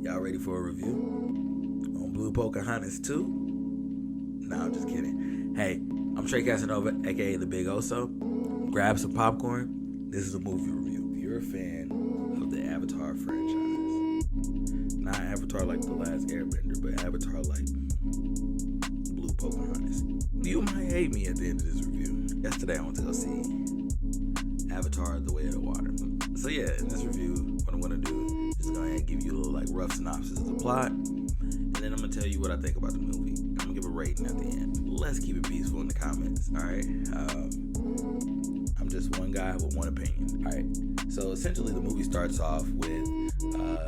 Y'all ready for a review on Blue Pocahontas 2? Nah, I'm just kidding. Hey, I'm Tre Casanova, aka the Big Oso. Grab some popcorn. This is a movie review. If you're a fan of the Avatar franchise, not Avatar like The Last Airbender, but Avatar like Blue Pocahontas, you might hate me at the end of this review. Yesterday I went to go see Avatar: The Way of the Water. So yeah, in this review, what I'm gonna do is go ahead and give you a little rough synopsis of the plot, and then I'm gonna tell you what I think about the movie. I'm gonna give a rating at the end. Let's keep it peaceful in the comments, all right? I'm just one guy with one opinion. All right. So essentially, the movie starts off with,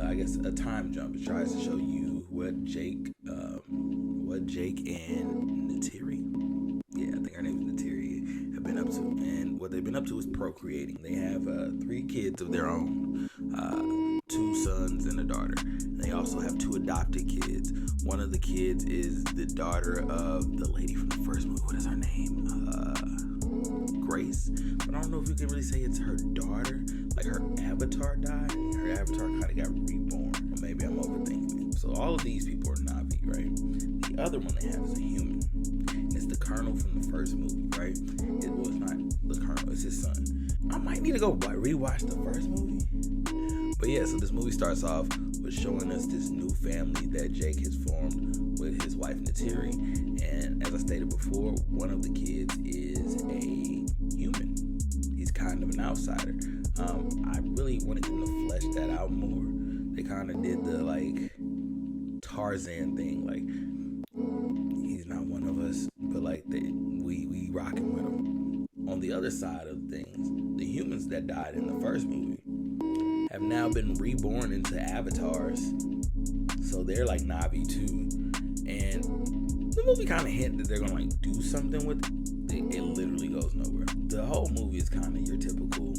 I guess, a time jump. It tries to show you what Jake and Neytiri, yeah, I think her name is Neytiri, have been up to. And what they've been up to is procreating. They have 3 kids of their own, 2 sons and a daughter. And they also have 2 adopted kids. One of the kids is the daughter of the lady from the first movie. What is her name? Grace. But I don't know if you can really say it's her daughter. Like, her avatar died, and her avatar kind of got reborn. Or maybe I'm overthinking it. So all of these people are Navi, right? The other one they have is a human. It's the Colonel from the first movie, right? It was not the Colonel, it's his son. I might need to go rewatch the first movie. But yeah, so this movie starts off with showing us this new family that Jake has formed with his wife Neytiri. And as I stated before, one of the kids is a human. He's kind of an outsider. I really wanted them to flesh that out more. They kind of did the Tarzan thing, like he's not one of us, but we rocking with him. On the other side of things, the humans that died in the first movie have now been reborn into avatars, so they're like Navi too. And the movie kind of hint that they're gonna do something with it. It literally goes nowhere. The whole movie is kind of your typical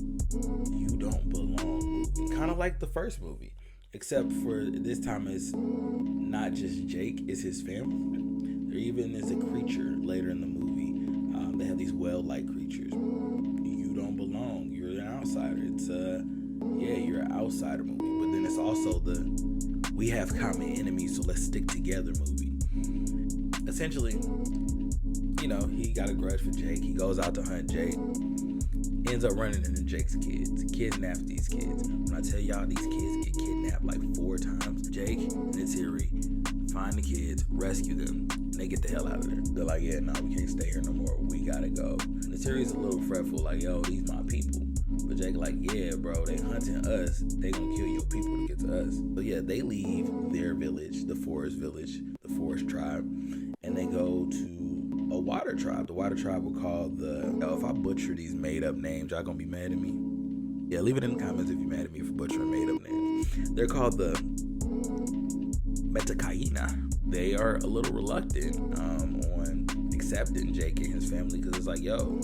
you don't belong movie, kind of like the first movie, except for this time it's not just Jake, it's his family. There even is a creature later in the movie. They have these whale-like creatures. You don't belong. You're an outsider. It's you're an outsider movie. But then it's also the we have common enemies, so let's stick together movie. Essentially, he got a grudge for Jake. He goes out to hunt Jake. Ends up running into Jake's kids. Kidnaps these kids. When I tell y'all these kids get kidnapped like 4 times, Jake and Neytiri find the kids, rescue them, and they get the hell out of there. They're like, yeah, no, we can't stay here no more. We gotta go. Neytiri's a little fretful, like, yo, these my people. But Jake like, yeah, bro, they hunting us. They gonna kill your people to get to us. So yeah, they leave their village, the forest tribe, and they go to a water tribe. The water tribe will call if I butcher these made up names, y'all gonna be mad at me? Yeah, leave it in the comments if you're mad at me for butchering made up names. They're called the Metakaina. They are a little reluctant on accepting Jake and his family, because it's like, yo,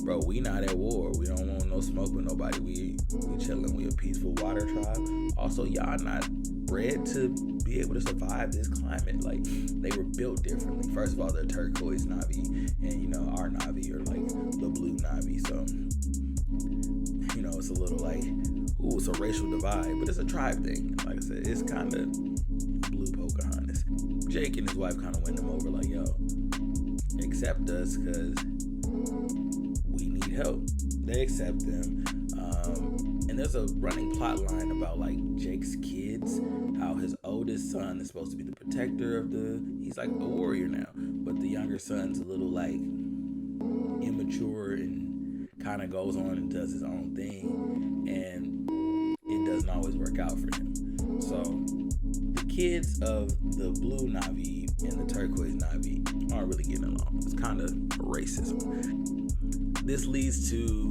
bro, we not at war. We don't want no smoke with nobody. We chilling. We a peaceful water tribe. Also, y'all not bred to be able to survive this climate. Like, they were built differently. First of all, they're turquoise Navi, and our Navi are like the blue Navi. So it's a little it's a racial divide, but it's a tribe thing. Like I said, it's kind of Blue Pocahontas. Jake and his wife kind of win them over, like, yo, accept us because we need help. They accept them. And there's a running plot line about Jake's kids, how his oldest son is supposed to be the protector of he's like a warrior now, but the younger son's a little immature and kind of goes on and does his own thing, and it doesn't always work out for him. So the kids of the blue Navi and the turquoise Navi aren't really getting along. It's kind of racism. This leads to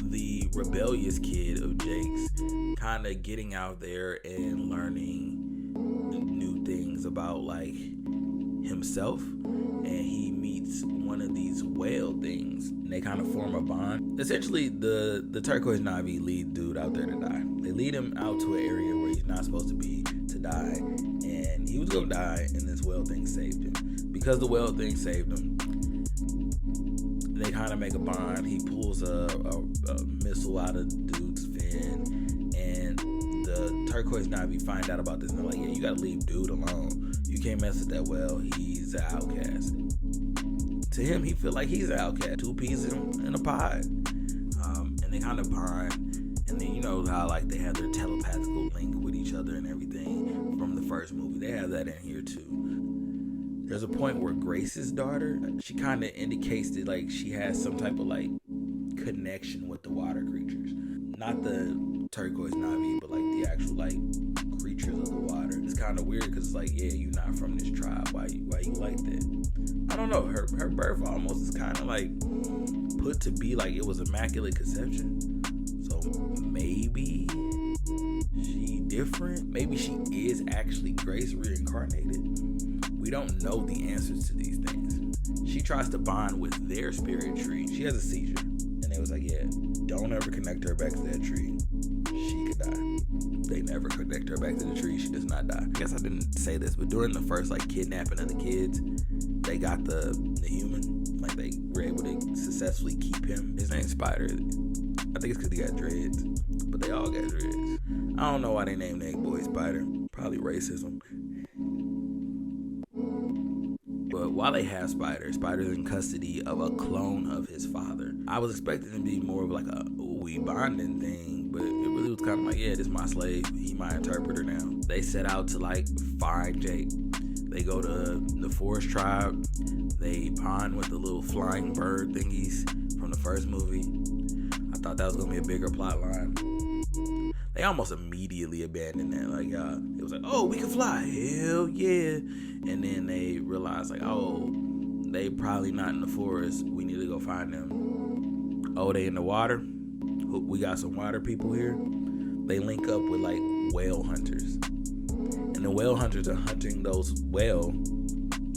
the rebellious kid of Jake's kind of getting out there and learning new things about himself, and he meets one of these whale things, and they kind of form a bond. Essentially, the turquoise Navi lead dude out there to die. They lead him out to an area where he's not supposed to be to die, and he was gonna die, and this whale thing saved him. Because the whale thing saved him, they kind of make a bond. He pulls a missile out of the dude's fin, and the Turquoise Navi find out about this and they're like, yeah, you gotta leave dude alone. You can't mess with that well. He's an outcast. To him, he feel like he's an outcast. Two peas in a pod. And they kind of bond. And then you know how like they have their telepathical link with each other and everything from the first movie. They have that in here too. There's a point where Grace's daughter, she kind of indicates that like she has some type of like connection with the water creatures. Not the Turquoise Navi, but like the actual like creatures of the water. It's kind of weird because it's like, yeah, you're not from this tribe. Why you like that? I don't know. Her birth almost is kind of like put to be like it was immaculate conception. So maybe she different. Maybe she is actually Grace reincarnated. We don't know the answers to these things. She tries to bond with their spirit tree. She has a seizure. And they was like, yeah, don't ever connect her back to that tree. She could die. They never connect her back to the tree. She does not die. I guess I didn't say this, but during the first like kidnapping of the kids, they got the human. Like they were able to successfully keep him. His name's Spider. I think it's because he got dreads. But they all got dreads. I don't know why they named that boy Spider. Probably racism. But while they have Spider's in custody of a clone of his father. I was expecting it to be more of like a we bonding thing, but it really was kind of like, yeah, this is my slave. He my interpreter now. They set out to like find Jake. They go to the forest tribe. They bond with the little flying bird thingies from the first movie. I thought that was gonna be a bigger plot line. They almost immediately abandoned that. Like, it was like, oh, we can fly. Hell yeah. And then they realized, like, oh, they probably not in the forest. We need to go find them. Oh, they in the water? We got some water people here. They link up with, like, whale hunters. And the whale hunters are hunting those whale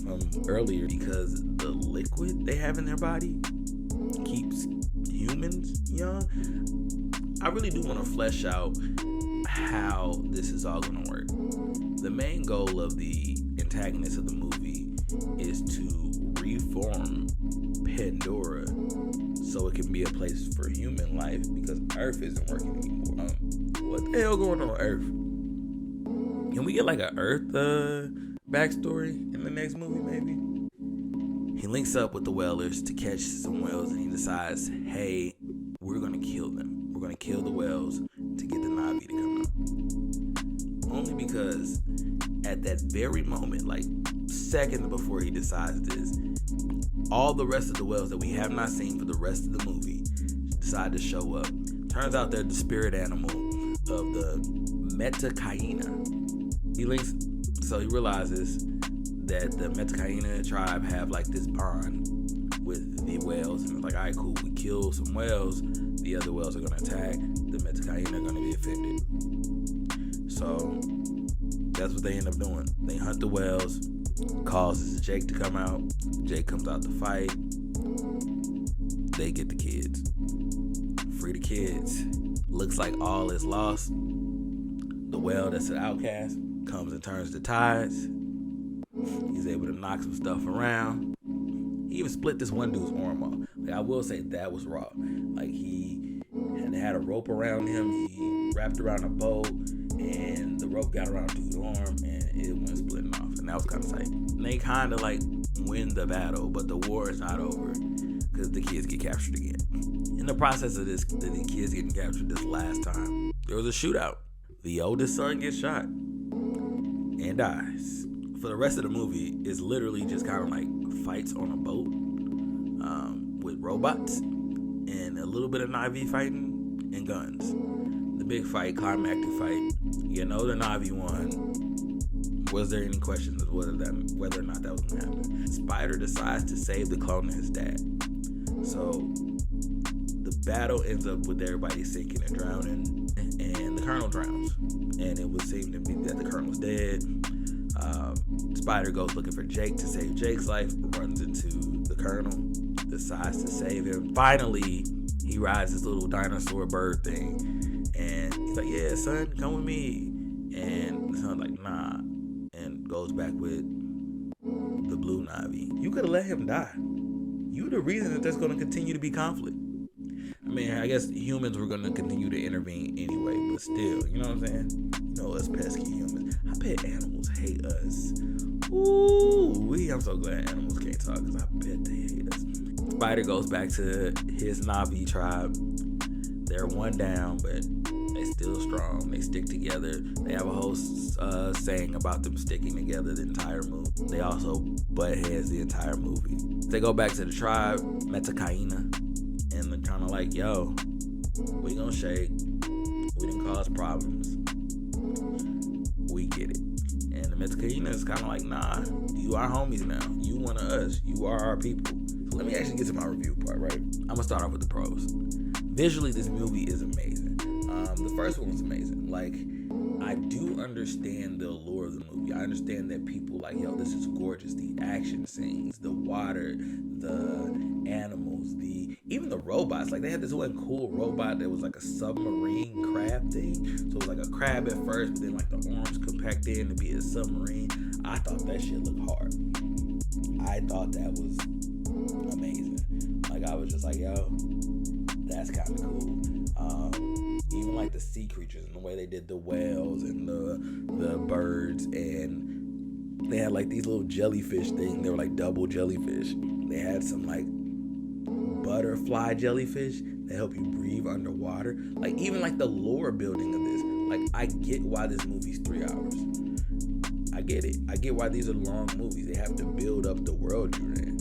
from earlier because the liquid they have in their body keeps humans young. I really do want to flesh out how this is all going to work. The main goal of the antagonist of the movie is to reform Pandora so it can be a place for human life because Earth isn't working anymore. What the hell going on Earth? Can we get like a Earth backstory in the next movie maybe? He links up with the whalers to catch some whales and he decides, hey, we're going to kill them. We're going to kill the whales to get the Navi to come out. Only because at that very moment, like seconds before he decides this, all the rest of the whales that we have not seen for the rest of the movie decide to show up. Turns out they're the spirit animal of the Metacaina. He realizes that the Metacaina tribe have like this bond with the whales. And it's like, all right, cool, we kill some whales. The other whales are going to attack. The Metacaina are going to be offended. So that's what they end up doing. They hunt the whales, causes Jake to come out. Jake comes out to fight. They get the kids. Free the kids. Looks like all is lost. The whale that's an outcast comes and turns the tides. He's able to knock some stuff around. He even split this one dude's arm off. Like, I will say that was raw. Like he had a rope around him. He wrapped around a bow, and the rope got around dude's arm, and it went splitting off. And that was kind of tight. And they kind of like win the battle, but the war is not over because the kids get captured again. In the process of this, the kids getting captured this last time, there was a shootout. The oldest son gets shot and dies. For the rest of the movie, it's literally just kind of like fights on a boat with robots and a little bit of Navi fighting and guns. The big fight, climactic fight. You know the Navi won. Was there any questions of whether or not that was going to happen? Spider decides to save the clone of his dad. So the battle ends up with everybody sinking and drowning, and the Colonel drowns. And it would seem to be that the Colonel's dead. Spider goes looking for Jake to save Jake's life, runs into the Colonel, decides to save him. Finally, he rides this little dinosaur bird thing, and he's like, yeah, son, come with me. And the son's like, nah, and goes back with the blue Navi. You could have let him die. You the reason that there's going to continue to be conflict. I mean, I guess humans were going to continue to intervene anyway, but still, you know what I'm saying? You know, us pesky humans. I bet animals hate us. Ooh, I'm so glad animals can't talk, because I bet they hate us. Spider goes back to his Navi tribe. They're one down, but they still strong. They stick together. They have a whole saying about them sticking together the entire movie. They also butt heads the entire movie. They go back to the tribe, Metakaina, and they're kind of like, yo, we gonna shake. We didn't cause problems. We get it. And the Metakaina is kind of like, nah, you are homies now. You one of us. You are our people. So let me actually get to my review part, right? I'm gonna start off with the pros. Visually, this movie is amazing. The first one was amazing. Like, I do understand the allure of the movie. I understand that people like, yo, this is gorgeous. The action scenes, the water, the animals, even the robots. Like, they had this one cool robot that was like a submarine crab thing. So it was like a crab at first, but then like the arms compact in to be a submarine. I thought that shit looked hard. I thought that was amazing. Like, I was just like, yo, that's kind of cool. Even like the sea creatures and the way they did the whales and the birds, and they had like these little jellyfish things. They were like double jellyfish. They had some like butterfly jellyfish that help you breathe underwater. Like, even like the lore building of this. Like, I get why this movie's 3 hours. I get it. I get why these are long movies. They have to build up the world you're in.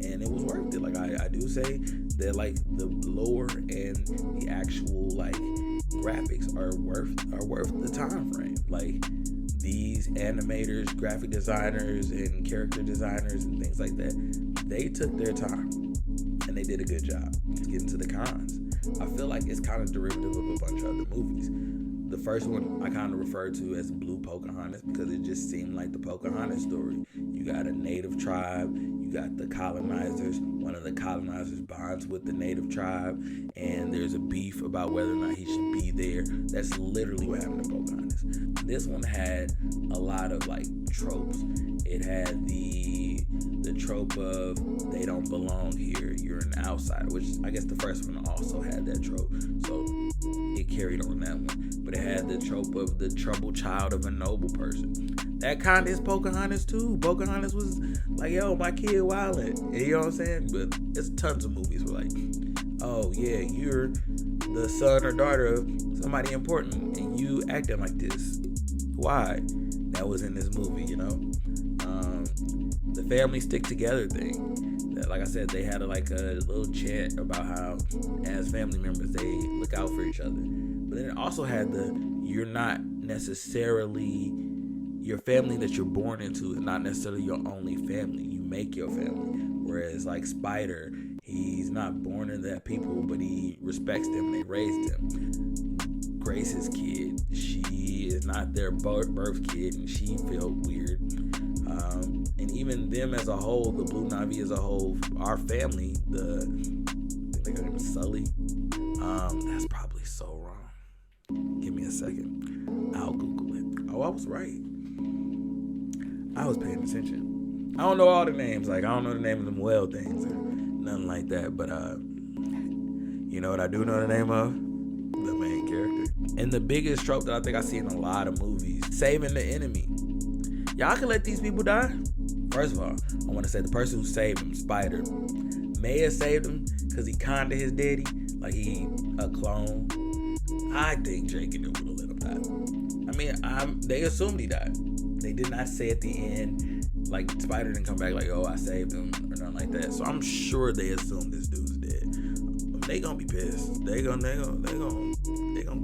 And it was worth it. Like, I do say that like the lore and the actual like graphics are worth the time frame. Like, these animators, graphic designers, and character designers and things like that, they took their time and they did a good job. Getting to the cons, I feel like it's kind of derivative of a bunch of other movies. The first one I kind of refer to as Blue Pocahontas, because it just seemed like the Pocahontas story. You got a native tribe, you got the colonizers, one of the colonizers bonds with the native tribe, and there's a beef about whether or not he should be there. That's literally what happened to Pocahontas. This one had a lot of like tropes. It had the trope of they don't belong here, you're an outsider, which I guess the first one also had that trope, so it carried on that one. But it had the trope of the troubled child of a noble person. That kind of is Pocahontas too. Pocahontas was like, yo, my kid wildin'. You know what I'm saying? But there's tons of movies where like, oh yeah, you're the son or daughter of somebody important and you acting like this. Why? That was in this movie, you know? The family stick together thing. That, like I said, they had a little chant about how as family members they look out for each other. But then it also had you're not necessarily, your family that you're born into is not necessarily your only family. You make your family. Whereas like Spider, he's not born into that people, but he respects them and they raised him. Grace's kid, she is not their birth kid and she felt weird. And even them as a whole, the Blue Navi as a whole, our family, I think her name is Sully. That's probably so wrong. Give me a second. I'll Google it. Oh, I was right. I was paying attention. I don't know all the names. Like, I don't know the name of them whale things or nothing like that. But, you know what I do know the name of? The main character. And the biggest trope that I think I see in a lot of movies, saving the enemy. Y'all can let these people die. First of all, I want to say the person who saved him, Spider, may have saved him because he conned to his daddy, like he a clone. I think Jake and them would have let him die. I mean, they assumed he died. They did not say at the end, like Spider didn't come back like, oh, I saved him or nothing like that. So I'm sure they assumed this dude's dead. They gonna be pissed. They gonna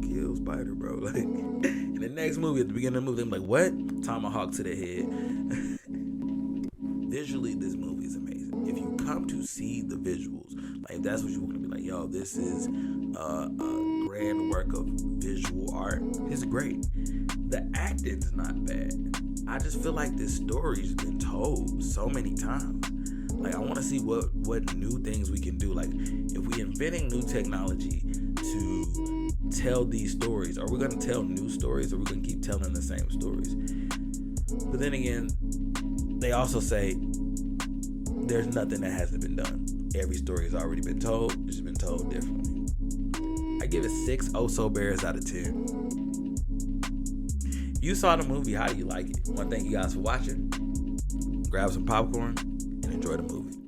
kill Spider, bro. Like, in the next movie, at the beginning of the movie, they're like, what? Tomahawk to the head. Visually, this movie is amazing. If you come to see the visuals, like if that's what you want to be like, yo, this is a grand work of visual art, it's great. The acting's not bad. I just feel like this story's been told so many times. Like, I want to see what new things we can do. Like, if we inventing new technology to tell these stories, are we going to tell new stories or are we going to keep telling the same stories? But then again, they also say there's nothing that hasn't been done. Every story has already been told. It's been told differently. I give it 6 Oh So Bears out of 10. You saw the movie. How do you like it? I want to thank you guys for watching. Grab some popcorn and enjoy the movie.